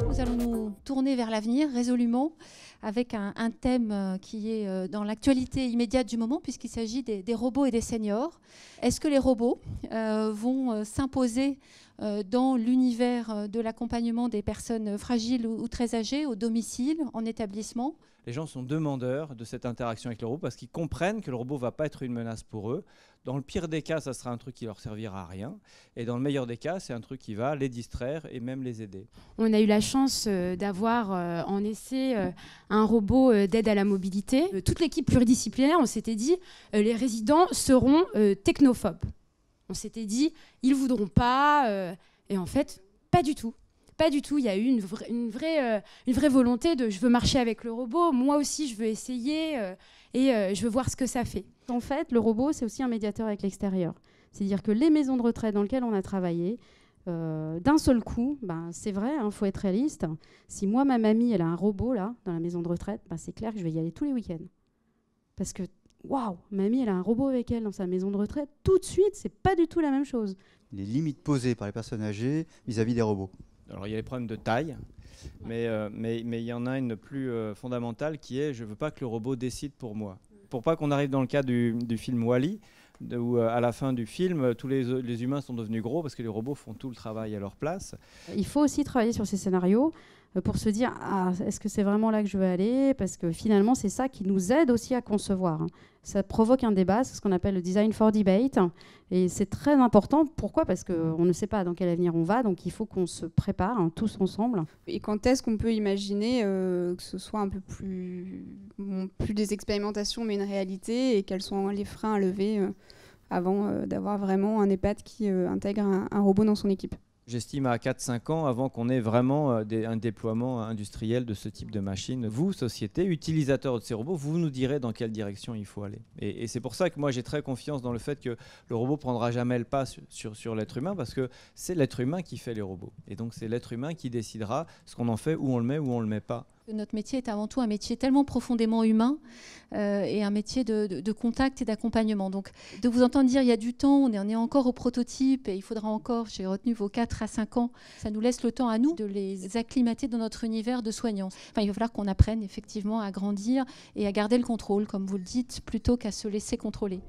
Nous allons nous tourner vers l'avenir résolument avec un thème qui est dans l'actualité immédiate du moment puisqu'il s'agit des robots et des seniors. Est-ce que les robots vont s'imposer dans l'univers de l'accompagnement des personnes fragiles ou très âgées, au domicile, en établissement ? Les gens sont demandeurs de cette interaction avec le robot parce qu'ils comprennent que le robot ne va pas être une menace pour eux. Dans le pire des cas, ça sera un truc qui leur servira à rien. Et dans le meilleur des cas, c'est un truc qui va les distraire et même les aider. On a eu la chance d'avoir en essai un robot d'aide à la mobilité. Toute l'équipe pluridisciplinaire, on s'était dit, les résidents seront technophobes. On s'était dit, ils ne voudront pas. Et en fait, pas du tout. Pas du tout, il y a eu une vraie volonté de je veux marcher avec le robot, moi aussi je veux essayer et je veux voir ce que ça fait. En fait, le robot, c'est aussi un médiateur avec l'extérieur. C'est-à-dire que les maisons de retraite dans lesquelles on a travaillé, d'un seul coup, c'est vrai, faut être réaliste. Si moi, ma mamie, elle a un robot là, dans la maison de retraite, c'est clair que je vais y aller tous les week-ends. Parce que, waouh, mamie, elle a un robot avec elle dans sa maison de retraite, tout de suite, c'est pas du tout la même chose. Les limites posées par les personnes âgées vis-à-vis des robots. Alors il y a les problèmes de taille, mais il y en a une plus fondamentale qui est je ne veux pas que le robot décide pour moi. Pour pas qu'on arrive dans le cas du film Wall-E, où à la fin du film, tous les humains sont devenus gros parce que les robots font tout le travail à leur place. Il faut aussi travailler sur ces scénarios pour se dire est-ce que c'est vraiment là que je veux aller ? Parce que finalement, c'est ça qui nous aide aussi à concevoir. Ça provoque un débat, c'est ce qu'on appelle le design for debate. Et c'est très important. Pourquoi ? Parce qu'on ne sait pas dans quel avenir on va, donc il faut qu'on se prépare tous ensemble. Et quand est-ce qu'on peut imaginer que ce soit un peu plus des expérimentations, mais une réalité, et quels sont les freins à lever avant d'avoir vraiment un EHPAD qui intègre un robot dans son équipe ? J'estime à 4-5 ans avant qu'on ait vraiment un déploiement industriel de ce type de machine. Vous, société, utilisateurs de ces robots, vous nous direz dans quelle direction il faut aller. Et c'est pour ça que moi j'ai très confiance dans le fait que le robot ne prendra jamais le pas sur l'être humain parce que c'est l'être humain qui fait les robots. Et donc c'est l'être humain qui décidera ce qu'on en fait, où on le met, où on ne le met pas. Notre métier est avant tout un métier tellement profondément humain et un métier de contact et d'accompagnement. Donc, de vous entendre dire il y a du temps, on est encore au prototype et il faudra encore, j'ai retenu vos 4 à 5 ans, ça nous laisse le temps à nous de les acclimater dans notre univers de soignants. Enfin, il va falloir qu'on apprenne effectivement à grandir et à garder le contrôle, comme vous le dites, plutôt qu'à se laisser contrôler.